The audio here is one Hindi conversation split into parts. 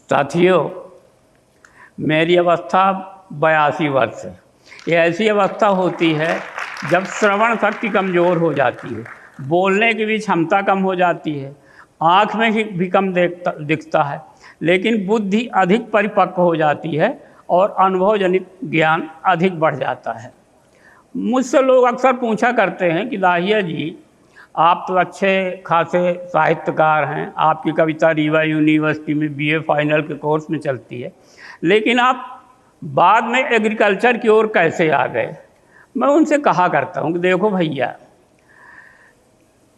साथियों, मेरी अवस्था 82 वर्ष है। ये ऐसी अवस्था होती है जब श्रवण शक्ति कमज़ोर हो जाती है, बोलने की भी क्षमता कम हो जाती है, आँख में भी कम दिखता है, लेकिन बुद्धि अधिक परिपक्व हो जाती है और अनुभवजनित ज्ञान अधिक बढ़ जाता है। मुझसे लोग अक्सर पूछा करते हैं कि दाहिया जी, आप तो अच्छे खासे साहित्यकार हैं, आपकी कविता रीवा यूनिवर्सिटी में बीए फाइनल के कोर्स में चलती है, लेकिन आप बाद में एग्रीकल्चर की ओर कैसे आ गए? मैं उनसे कहा करता हूँ कि देखो भैया,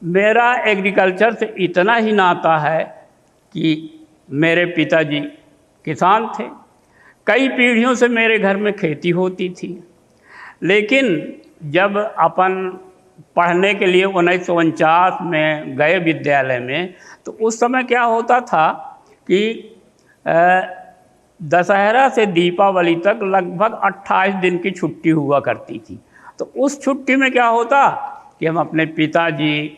मेरा एग्रीकल्चर से इतना ही नाता है कि मेरे पिताजी किसान थे, कई पीढ़ियों से मेरे घर में खेती होती थी। लेकिन जब अपन पढ़ने के लिए 1949 में गए विद्यालय में, तो उस समय क्या होता था कि दशहरा से दीपावली तक लगभग 28 दिन की छुट्टी हुआ करती थी। तो उस छुट्टी में क्या होता कि हम अपने पिताजी,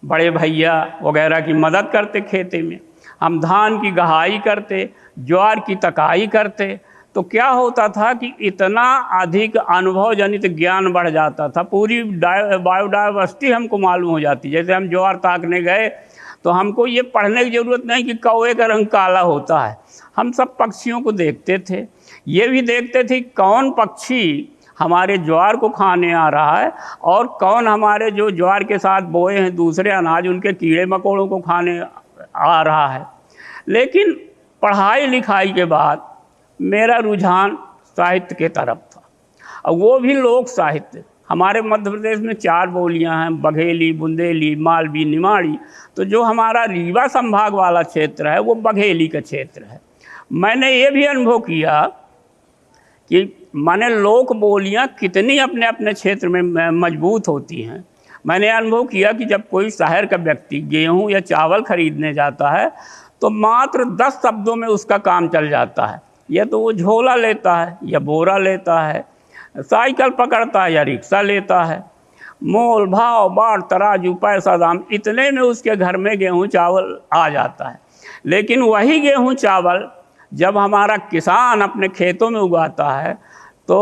बड़े भैया वगैरह की मदद करते, खेती में हम धान की गहाई करते, ज्वार की तकाई करते। तो क्या होता था कि इतना अधिक अनुभव जनित ज्ञान बढ़ जाता था, पूरी बायोडाइवर्सिटी हमको मालूम हो जाती। जैसे हम ज्वार ताकने गए तो हमको ये पढ़ने की ज़रूरत नहीं कि कौवे का रंग काला होता है, हम सब पक्षियों को देखते थे। ये भी देखते थे कौन पक्षी हमारे ज्वार को खाने आ रहा है और कौन हमारे जो ज्वार के साथ बोए हैं दूसरे अनाज, उनके कीड़े मकोड़ों को खाने आ रहा है। लेकिन पढ़ाई लिखाई के बाद मेरा रुझान साहित्य के तरफ था, और वो भी लोक साहित्य। हमारे मध्य प्रदेश में 4 बोलियां हैं, बघेली, बुंदेली, मालवी, निमाड़ी। तो जो हमारा रीवा संभाग वाला क्षेत्र है वो बघेली का क्षेत्र है। मैंने ये भी अनुभव किया कि माने लोक बोलियां कितनी अपने अपने क्षेत्र में मजबूत होती हैं। मैंने अनुभव किया कि जब कोई शहर का व्यक्ति गेहूं या चावल खरीदने जाता है तो मात्र 10 शब्दों में उसका काम चल जाता है। या तो वो झोला लेता है, या बोरा लेता है, साइकिल पकड़ता है, या रिक्शा लेता है। मोल भाव बाट तराजू पैसा दाम, इतने में उसके घर में गेहूं चावल आ जाता है। लेकिन वही गेहूं चावल जब हमारा किसान अपने खेतों में उगाता है तो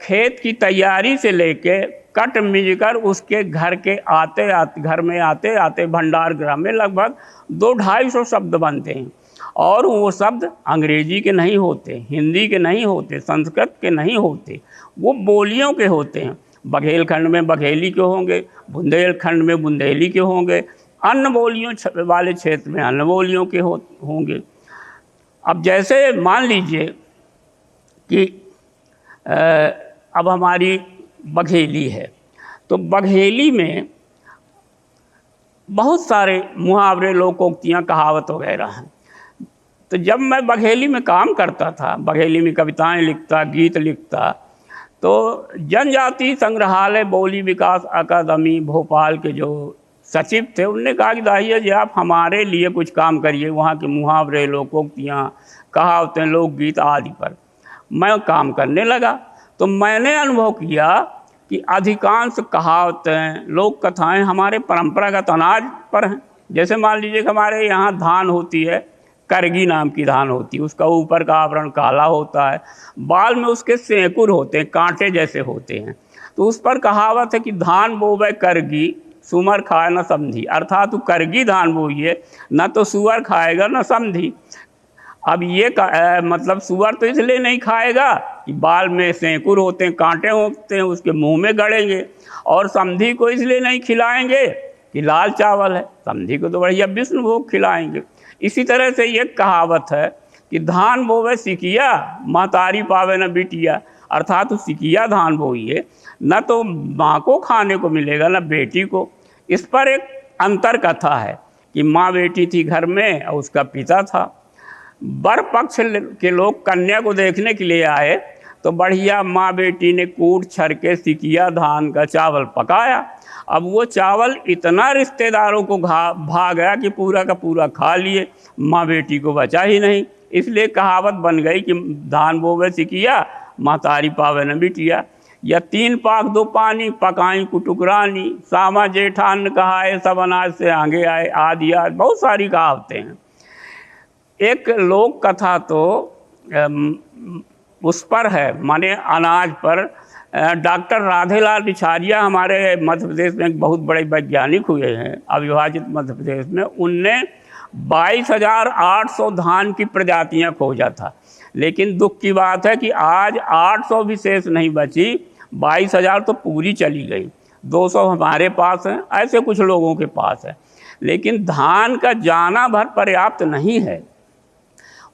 खेत की तैयारी से लेके कट मिज कर उसके घर के घर में आते आते भंडार गृह में लगभग 200-250 शब्द बनते हैं। और वो शब्द अंग्रेजी के नहीं होते, हिंदी के नहीं होते, संस्कृत के नहीं होते, वो बोलियों के होते हैं। बघेलखंड में बघेली के होंगे, बुंदेलखंड में बुंदेली के होंगे, अन्य बोलियों वाले क्षेत्र में अन्य बोलियों के होंगे। अब जैसे मान लीजिए कि अब हमारी बघेली है, तो बघेली में बहुत सारे मुहावरे, लोकोक्तियाँ, कहावत वगैरह हैं। तो जब मैं बघेली में काम करता था, बघेली में कविताएं लिखता, गीत लिखता, तो जनजाति संग्रहालय बोली विकास अकादमी भोपाल के जो सचिव थे, उनने कहा कि दाहिया जी, आप हमारे लिए कुछ काम करिए वहाँ के मुहावरे, लोकोक्तियाँ, कहावतें, लोकगीत आदि पर। मैं काम करने लगा तो मैंने अनुभव किया कि अधिकांश कहावतें, लोक कथाएँ हमारे परंपरागत अनाज पर हैं। जैसे मान लीजिए कि हमारे यहाँ धान होती है, करगी नाम की धान होती है, उसका ऊपर का आवरण काला होता है, बाल में उसके सेंकुर होते हैं, कांटे जैसे होते हैं। तो उस पर कहावत है कि धान बोवे करगी, सुअर खाए न समधी। अर्थात तू करगी धान बोइए, न तो सुअर खाएगा न समधी। अब ये मतलब सुअर तो इसलिए नहीं खाएगा कि बाल में सेंकुर होते हैं, कांटे होते हैं, उसके मुंह में गड़ेंगे। और समधी को इसलिए नहीं खिलाएंगे कि लाल चावल है, समधी को तो बढ़िया विष्णु भोग खिलाएंगे। इसी तरह से ये कहावत है कि धान बोवे सिकिया, महतारी पावे न बिटिया। अर्थात तो सिकिया धान बोइए, न तो माँ को खाने को मिलेगा न बेटी को। इस पर एक अंतर कथा है कि माँ बेटी थी घर में और उसका पिता था। वर पक्ष के लोग कन्या को देखने के लिए आए तो बढ़िया माँ बेटी ने कूट छर के सिकिया धान का चावल पकाया। अब वो चावल इतना रिश्तेदारों को भा गया कि पूरा का पूरा खा लिए, माँ बेटी को बचा ही नहीं। इसलिए कहावत बन गई कि धान बोवे सिकिया, महतारी पावे न बिटिया। या 3 पाक 2 पानी, पकाई कुटुकरानी, सामा जेठान कहाए, सब अनाज से आगे आए, आदि बहुत सारी कहावतें हैं। एक लोक कथा तो उस पर है, माने अनाज पर। डॉक्टर राधेलाल रिछारिया हमारे मध्य प्रदेश में एक बहुत बड़े वैज्ञानिक हुए हैं अविभाजित मध्य प्रदेश में। उनने 22,800 धान की प्रजातियां खोजा था, लेकिन दुख की बात है कि आज 800 भी शेष नहीं बची। 22,000 तो पूरी चली गई, 200 हमारे पास हैं, ऐसे कुछ लोगों के पास है। लेकिन धान का जाना भर पर्याप्त नहीं है,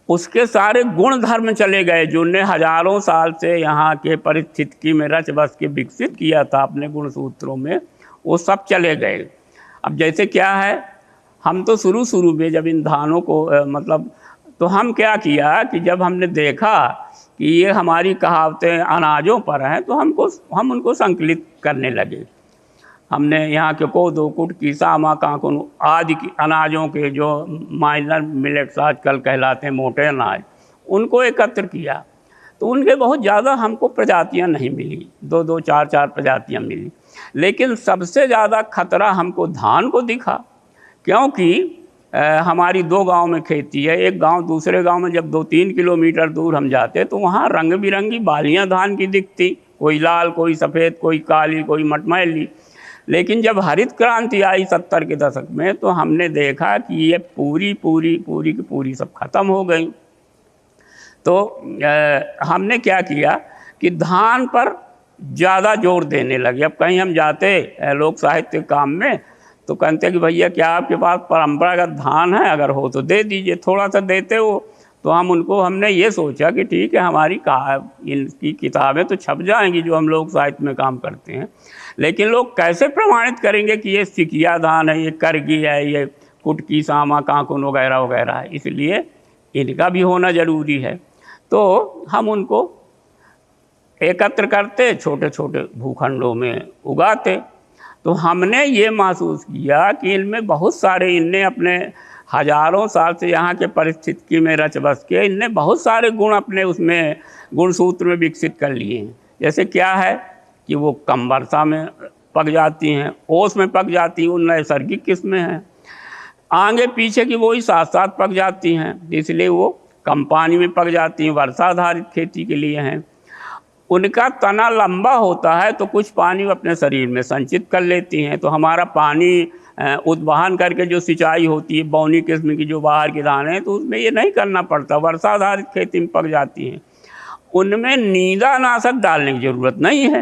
उसके सारे गुण धर्म चले गए जो ने हजारों साल से यहाँ के परिस्थिति में रच बस के विकसित किया था अपने गुण सूत्रों में, वो सब चले गए। अब जैसे क्या है, हम तो शुरू में जब इन धानों को मतलब तो हम क्या किया कि जब हमने देखा कि ये हमारी कहावतें अनाजों पर हैं तो हम उनको संकलित करने लगे। हमने यहाँ के कोदो, कुटकी, सामा, कांकुन आदि की अनाजों के जो माइनर मिलेट्स आजकल कहलाते हैं, मोटे अनाज, उनको एकत्र किया। तो उनके बहुत ज़्यादा हमको प्रजातियाँ नहीं मिली, 2-2, 4-4 प्रजातियाँ मिली। लेकिन सबसे ज़्यादा खतरा हमको धान को दिखा, क्योंकि हमारी 2 गांव में खेती है। एक गांव दूसरे गांव में जब 2-3 किलोमीटर दूर हम जाते तो वहाँ रंग बिरंगी बालियाँ धान की दिखती, कोई लाल, कोई सफ़ेद, कोई काली, कोई मटमैली। लेकिन जब हरित क्रांति आई 70 के दशक में तो हमने देखा कि ये पूरी की पूरी सब खत्म हो गई। तो हमने क्या किया कि धान पर ज़्यादा जोर देने लगे। अब कहीं हम जाते लोक साहित्य काम में तो कहते कि भैया क्या आपके पास परंपरागत धान है, अगर हो तो दे दीजिए। थोड़ा सा देते हो तो हमने ये सोचा कि ठीक है, हमारी इनकी किताबें तो छप जाएंगी जो हम लोग साहित्य में काम करते हैं, लेकिन लोग कैसे प्रमाणित करेंगे कि ये सिकिया धान है, ये करगी है, ये कुटकी, सामा, कांकुन वगैरह वगैरह है। इसलिए इनका भी होना ज़रूरी है। तो हम उनको एकत्र करते, छोटे छोटे भूखंडों में उगाते। तो हमने ये महसूस किया कि इनमें बहुत सारे, इनने अपने हजारों साल से यहाँ के परिस्थिति में रच बस के इनने बहुत सारे गुण अपने उसमें गुण सूत्र में विकसित कर लिए हैं। जैसे क्या है कि वो कम वर्षा में पक जाती हैं, ओस में पक जाती हैं, वो नैसर्गिक किस्में हैं। आगे पीछे की वही साथ साथ पक जाती हैं, इसलिए वो कम पानी में पक जाती हैं, वर्षा आधारित खेती के लिए हैं। उनका तना लंबा होता है तो कुछ पानी वो अपने शरीर में संचित कर लेती हैं। तो हमारा पानी उद्वहन करके जो सिंचाई होती है बौनी किस्म की जो बाहर के दाने हैं, तो उसमें ये नहीं करना पड़ता, वर्षा आधारित खेती में पक जाती हैं। उनमें नींदानाशक डालने की ज़रूरत नहीं है,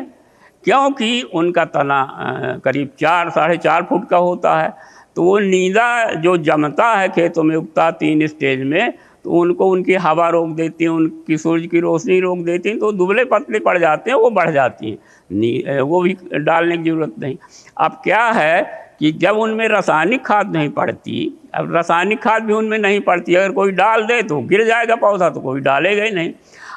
क्योंकि उनका तना करीब 4-4.5 फुट का होता है। तो वो नींदा जो जमता है खेतों में उगता 3 स्टेज में, तो उनको उनकी हवा रोक देती है, उनकी सूर्य की रोशनी रोक देती है, तो दुबले पतले पड़ जाते हैं, वो बढ़ जाती हैं। वो भी डालने की ज़रूरत नहीं। अब क्या है कि जब उनमें रासायनिक खाद नहीं पड़ती, अब रासायनिक खाद भी उनमें नहीं पड़ती, अगर कोई डाल दे तो गिर जाएगा पौधा, तो कोई डालेगा ही नहीं।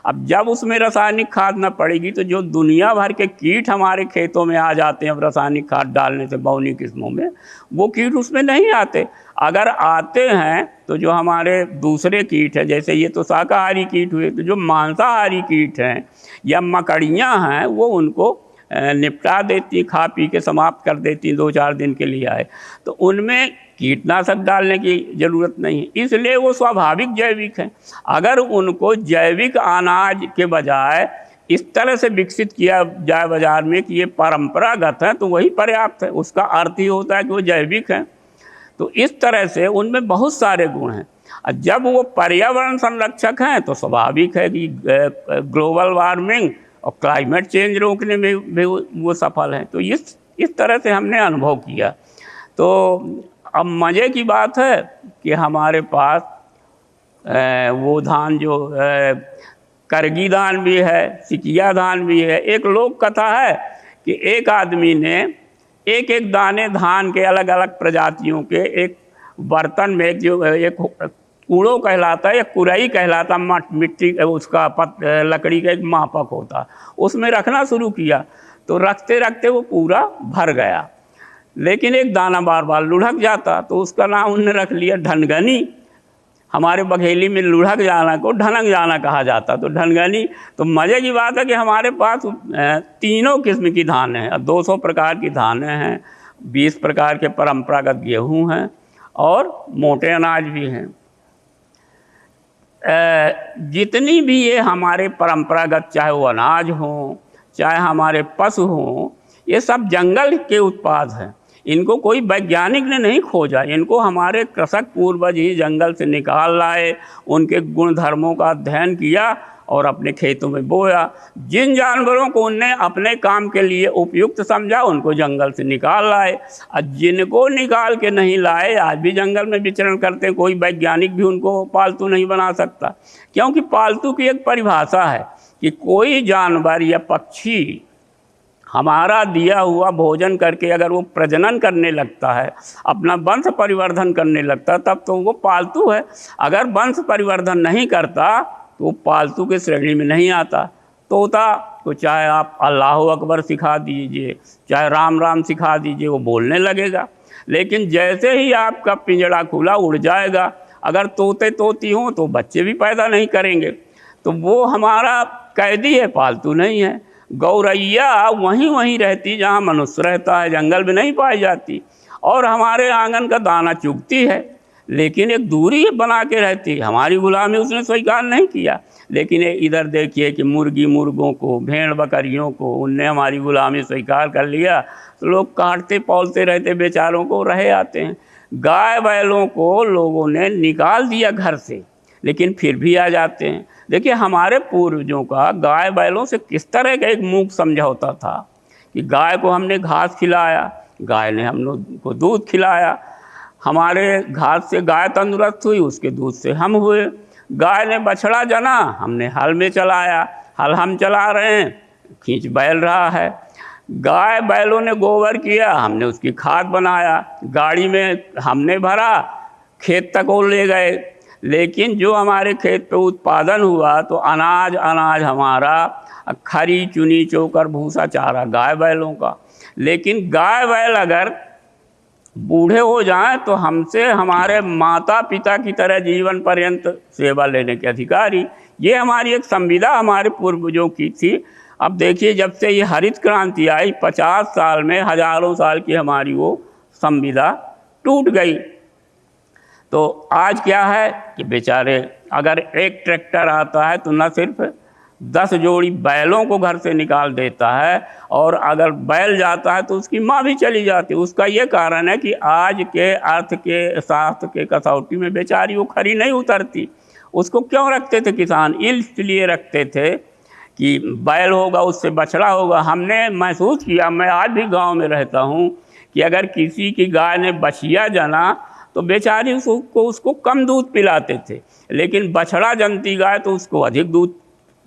अब जब उसमें रासायनिक खाद ना पड़ेगी तो जो दुनिया भर के कीट हमारे खेतों में आ जाते हैं अब रासायनिक खाद डालने से बौनी किस्मों में, वो कीट उसमें नहीं आते। अगर आते हैं तो जो हमारे दूसरे कीट हैं, जैसे ये तो शाकाहारी कीट हुए, तो जो मांसाहारी कीट हैं या मकड़ियाँ हैं वो उनको निपटा देती, खा पी के समाप्त कर देती 2-4 दिन के लिए आए। तो उनमें कीटनाशक डालने की ज़रूरत नहीं है, इसलिए वो स्वाभाविक जैविक हैं। अगर उनको जैविक अनाज के बजाय इस तरह से विकसित किया जाए बाज़ार में कि ये परंपरागत है, तो वही पर्याप्त है। उसका अर्थ ही होता है कि वो जैविक हैं। तो इस तरह से उनमें बहुत सारे गुण हैं। जब वो पर्यावरण संरक्षक हैं तो स्वाभाविक है कि ग्लोबल वार्मिंग और क्लाइमेट चेंज रोकने में भी वो सफल हैं। तो इस तरह से हमने अनुभव किया। तो अब मज़े की बात है कि हमारे पास वो धान जो करगी धान भी है, सिकिया धान भी है। एक लोक कथा है कि एक आदमी ने एक एक दाने धान के अलग अलग प्रजातियों के एक बर्तन में, जो एक कूड़ो कहलाता है या कुरई कहलाता, मिट्टी उसका लकड़ी का एक मापक होता, उसमें रखना शुरू किया। तो रखते रखते वो पूरा भर गया, लेकिन एक दाना बार बार लुढ़क जाता, तो उसका नाम उन्होंने रख लिया ढनगनी। हमारे बघेली में लुढ़क जाना को ढनक जाना कहा जाता, तो ढनगनी। तो मज़े की बात है कि हमारे पास 3 किस्म की धान हैं, 200 प्रकार की धानें हैं, 20 प्रकार के परंपरागत गेहूँ हैं और मोटे अनाज भी हैं। जितनी भी ये हमारे परंपरागत, चाहे वो अनाज हो, चाहे हमारे पशु हों, ये सब जंगल के उत्पाद हैं। इनको कोई वैज्ञानिक ने नहीं खोजा, इनको हमारे कृषक पूर्वज ही जंगल से निकाल लाए, उनके गुण धर्मों का अध्ययन किया और अपने खेतों में बोया। जिन जानवरों को उनने अपने काम के लिए उपयुक्त समझा उनको जंगल से निकाल लाए, और जिनको निकाल के नहीं लाए आज भी जंगल में विचरण करते हैं। कोई वैज्ञानिक भी उनको पालतू नहीं बना सकता, क्योंकि पालतू की एक परिभाषा है कि कोई जानवर या पक्षी हमारा दिया हुआ भोजन करके अगर वो प्रजनन करने लगता है, अपना वंश परिवर्धन करने लगता है, तब तो वो पालतू है। अगर वंश परिवर्धन नहीं करता तो वो पालतू के श्रेणी में नहीं आता। तोता को चाहे आप अल्लाह अकबर सिखा दीजिए, चाहे राम राम सिखा दीजिए, वो बोलने लगेगा। लेकिन जैसे ही आपका पिंजड़ा खुला उड़ जाएगा। अगर तोते तोती हों तो बच्चे भी पैदा नहीं करेंगे, तो वो हमारा कैदी है, पालतू नहीं है। गौरैया वहीं रहती जहाँ मनुष्य रहता है, जंगल में नहीं पाई जाती, और हमारे आंगन का दाना चुगती है, लेकिन एक दूरी बना के रहती है। हमारी गुलामी उसने स्वीकार नहीं किया। लेकिन इधर देखिए कि मुर्गी मुर्गों को, भेड़ बकरियों को उनने हमारी गुलामी स्वीकार कर लिया, तो लोग काटते पौलते रहते बेचारों को रहे आते हैं। गाय बैलों को लोगों ने निकाल दिया घर से, लेकिन फिर भी आ जाते हैं। देखिए हमारे पूर्वजों का गाय बैलों से किस तरह का एक मूक समझौता था कि गाय को हमने घास खिलाया, गाय ने हम लोग को दूध खिलाया। हमारे घास से गाय तंदुरुस्त हुई, उसके दूध से हम हुए। गाय ने बछड़ा जना, हमने हल में चलाया, हल हम चला रहे हैं, खींच बैल रहा है। गाय बैलों ने गोबर किया, हमने उसकी खाद बनाया, गाड़ी में हमने भरा, खेत तक वो ले गए। लेकिन जो हमारे खेत पे उत्पादन हुआ तो अनाज हमारा खरी चुनी चोकर भूसा चारा गाय बैलों का। लेकिन गाय बैल अगर बूढ़े हो जाएं तो हमसे हमारे माता पिता की तरह जीवन पर्यंत सेवा लेने के अधिकारी। ये हमारी एक संविदा हमारे पूर्वजों की थी। अब देखिए जब से ये हरित क्रांति आई, 50 साल में हजारों साल की हमारी वो संविदा टूट गई। तो आज क्या है कि बेचारे अगर एक ट्रैक्टर आता है तो न सिर्फ 10 जोड़ी बैलों को घर से निकाल देता है, और अगर बैल जाता है तो उसकी माँ भी चली जाती है। उसका ये कारण है कि आज के अर्थ के शास्त्र के कसौटी में बेचारी वो खरी नहीं उतरती। उसको क्यों रखते थे किसान? इसलिए रखते थे कि बैल होगा उससे बछड़ा होगा। हमने महसूस किया, मैं आज भी गांव में रहता हूं, कि अगर किसी की गाय ने बछिया जना तो बेचारी उसको कम दूध पिलाते थे, लेकिन बछड़ा जनती गाय तो उसको अधिक दूध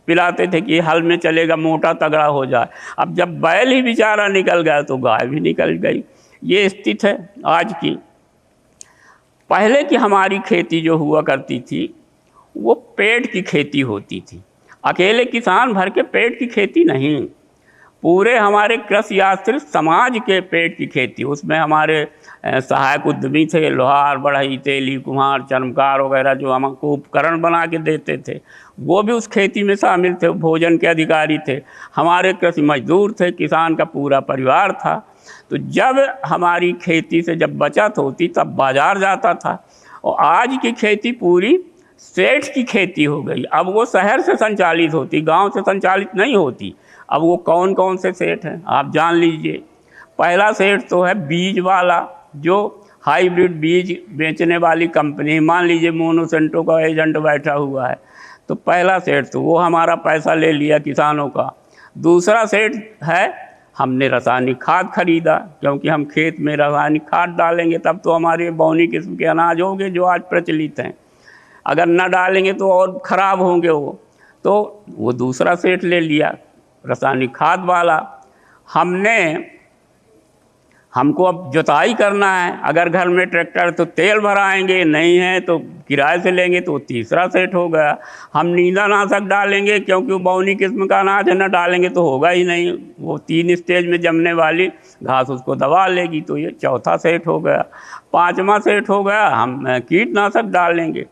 पिलाते थे कि हल में चलेगा, मोटा तगड़ा हो जाए। अब जब बैल ही बेचारा निकल गया तो गाय भी निकल गई। ये स्थिति है आज की। पहले की हमारी खेती जो हुआ करती थी वो पेट की खेती होती थी, अकेले किसान भर के पेट की खेती नहीं, पूरे हमारे कृषि आश्रित समाज के पेट की खेती। उसमें हमारे सहायक उद्यमी थे, लोहार, बढ़ई, तेली, कुम्हार, चर्मकार वगैरह जो हमको उपकरण बना के देते थे, वो भी उस खेती में शामिल थे, भोजन के अधिकारी थे। हमारे कृषि मजदूर थे, किसान का पूरा परिवार था। तो जब हमारी खेती से जब बचत होती तब बाजार जाता था। और आज की खेती पूरी सेठ की खेती हो गई। अब वो शहर से संचालित होती, गांव से संचालित नहीं होती। अब वो कौन कौन से सेठ हैं आप जान लीजिए। पहला सेठ तो है बीज वाला, जो हाइब्रिड बीज बेचने वाली कंपनी, मान लीजिए मोनोसेंटो का एजेंट बैठा हुआ है, तो पहला सेठ तो वो हमारा पैसा ले लिया किसानों का। दूसरा सेठ है हमने रासायनिक खाद खरीदा, क्योंकि हम खेत में रासायनिक खाद डालेंगे तब तो हमारे बौनी किस्म के अनाज होंगे जो आज प्रचलित हैं, अगर न डालेंगे तो और ख़राब होंगे वो। तो वो दूसरा सेठ ले लिया रासायनिक खाद वाला। हमको अब जुताई करना है, अगर घर में ट्रैक्टर तो तेल भराएंगे, नहीं है तो किराए से लेंगे, तो तीसरा सेट हो गया। हम नींदानाशक डालेंगे क्योंकि वो बौनी किस्म का अनाज है, न डालेंगे तो होगा ही नहीं, वो 3 स्टेज में जमने वाली घास उसको दबा लेगी, तो ये चौथा सेट हो गया। 5वां सेट हो गया हम कीटनाशक डालेंगे।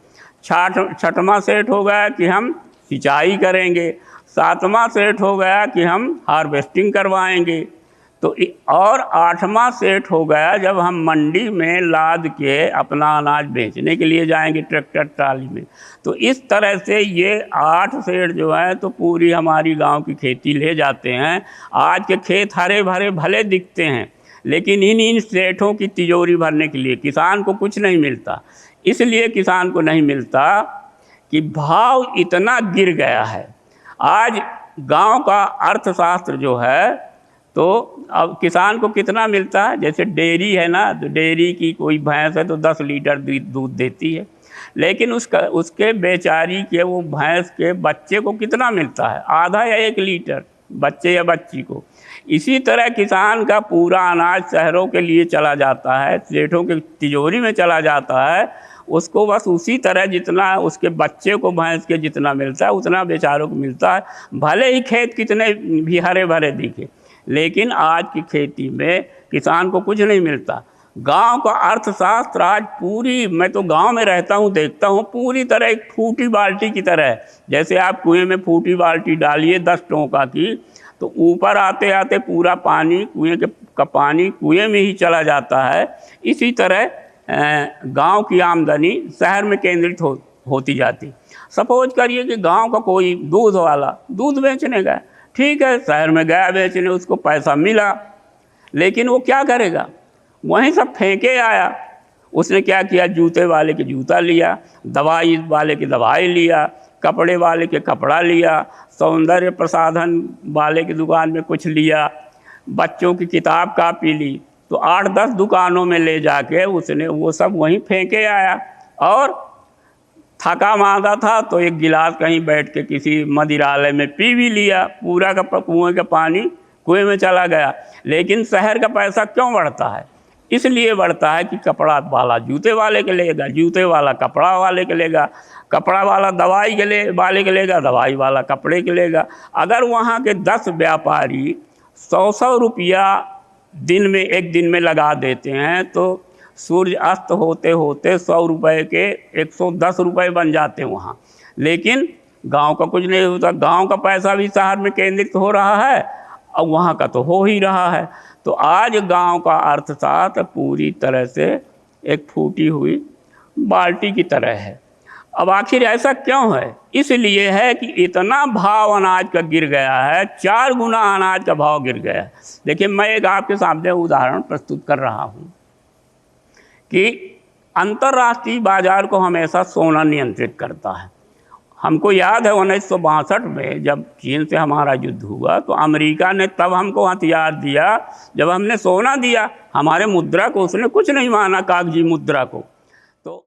6वां सेट हो गया कि हम सिंचाई करेंगे। 7वां सेट हो गया कि हम हार्वेस्टिंग करवाएंगे। तो और 8वां सेट हो गया जब हम मंडी में लाद के अपना अनाज बेचने के लिए जाएंगे ट्रैक्टर ट्राली में। तो इस तरह से ये 8 सेट जो है तो पूरी हमारी गांव की खेती ले जाते हैं। आज के खेत हरे भरे भले दिखते हैं, लेकिन इन सेठों की तिजोरी भरने के लिए किसान को कुछ नहीं मिलता। इसलिए किसान को नहीं मिलता कि भाव इतना गिर गया है। आज गांव का अर्थशास्त्र जो है तो अब किसान को कितना मिलता है, जैसे डेयरी है ना, तो डेयरी की कोई भैंस है तो 10 लीटर दूध देती है, लेकिन उसके बेचारी के वो भैंस के बच्चे को कितना मिलता है, आधा या 1 लीटर बच्चे या बच्ची को। इसी तरह किसान का पूरा अनाज शहरों के लिए चला जाता है, सेठों के तिजोरी में चला जाता है। उसको बस उसी तरह जितना उसके बच्चे को भैंस के जितना मिलता है उतना बेचारों को मिलता है, भले ही खेत कितने भी हरे भरे दिखे, लेकिन आज की खेती में किसान को कुछ नहीं मिलता। गांव का अर्थशास्त्र आज पूरी, मैं तो गांव में रहता हूं, देखता हूं, पूरी तरह एक फूटी बाल्टी की तरह है। जैसे आप कुएं में फूटी बाल्टी डालिए 10 टोंका की, तो ऊपर आते आते पूरा पानी कुएं का पानी कुएं में ही चला जाता है। इसी तरह गांव की आमदनी शहर में केंद्रित होती जाती। सपोज करिए कि गांव का कोई दूध वाला दूध बेचने गया, ठीक है, शहर में गया बेचने, उसको पैसा मिला, लेकिन वो क्या करेगा, वहीं सब फेंके आया। उसने क्या किया, जूते वाले के जूता लिया, दवाई वाले की दवाई लिया, कपड़े वाले के कपड़ा लिया, सौंदर्य प्रसाधन वाले की दुकान में कुछ लिया, बच्चों की किताब कापी ली। तो 8-10 दुकानों में ले जाके उसने वो सब वहीं फेंके आया। और थका मांदा था तो एक गिलास कहीं बैठ के किसी मदिरालय में पी भी लिया, पूरा का कुएं का पानी कुएं में चला गया। लेकिन शहर का पैसा क्यों बढ़ता है, इसलिए बढ़ता है कि कपड़ा वाला जूते वाले के लेगा, जूते वाला कपड़ा वाले के लेगा, कपड़ा वाला दवाई के वाले के लेगा, दवाई वाला कपड़े के लेगा। अगर वहाँ के 10 व्यापारी 100-100 रुपया एक दिन में लगा देते हैं तो सूर्य अस्त होते होते 100 रुपये के 110 रुपये बन जाते हैं वहाँ। लेकिन गांव का कुछ नहीं होता, गांव का पैसा भी शहर में केंद्रित हो रहा है और वहाँ का तो हो ही रहा है। तो आज गांव का अर्थशास्त्र पूरी तरह से एक फूटी हुई बाल्टी की तरह है। अब आखिर ऐसा क्यों है, इसलिए है कि इतना भाव अनाज का गिर गया है, 4 गुना अनाज का भाव गिर गया है। देखिए, मैं एक आपके सामने उदाहरण प्रस्तुत कर रहा हूँ कि अंतर्राष्ट्रीय बाजार को हमेशा सोना नियंत्रित करता है। हमको याद है 1962 में जब चीन से हमारा युद्ध हुआ तो अमेरिका ने तब हमको हथियार दिया जब हमने सोना दिया। हमारे मुद्रा को उसने कुछ नहीं माना, कागजी मुद्रा को।